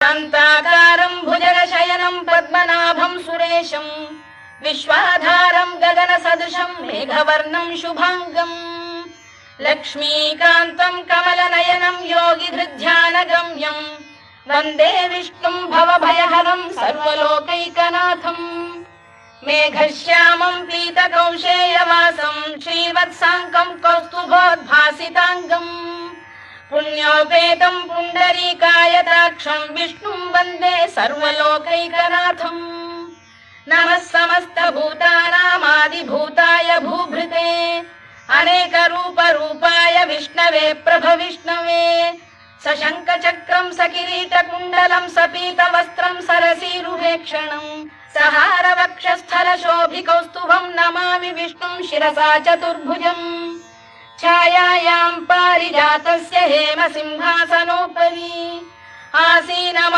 शान्ताकारं भुजगशयनं पद्मनाभं सुरेशं विश्वाधारं गगनसदृशं मेघवर्णं शुभांगं लक्ष्मीकान्तं कमलनयनं योगिधृध्यानगम्यं वन्दे विष्णुं भवभयहरं सर्वलोकैकनाथं मेघश्यामं पीतकौशेयवासं श्रीवत्साङ्कं कौस्तुभोद्भासिताङ्गम् पुण्योपेतं पुण्डरीकायताक्षं विष्णुं वन्दे सर्वलोकैकनाथं नमः समस्तभूतानामादिभूताय भूभृते अनेकरूपरूपाय विष्णवे प्रभविष्णवे सशङ्खचक्रं सकिरीटकुण्डलं सपीतवस्त्रं सरसीरुहेक्षणं सहारवक्षस्थलशोभिकौस्तुभं नमामि विष्णुं शिरसा चतुर्भुजम् छायायां पारिजातस्य हेमसिंहासनोपरि आसीनम्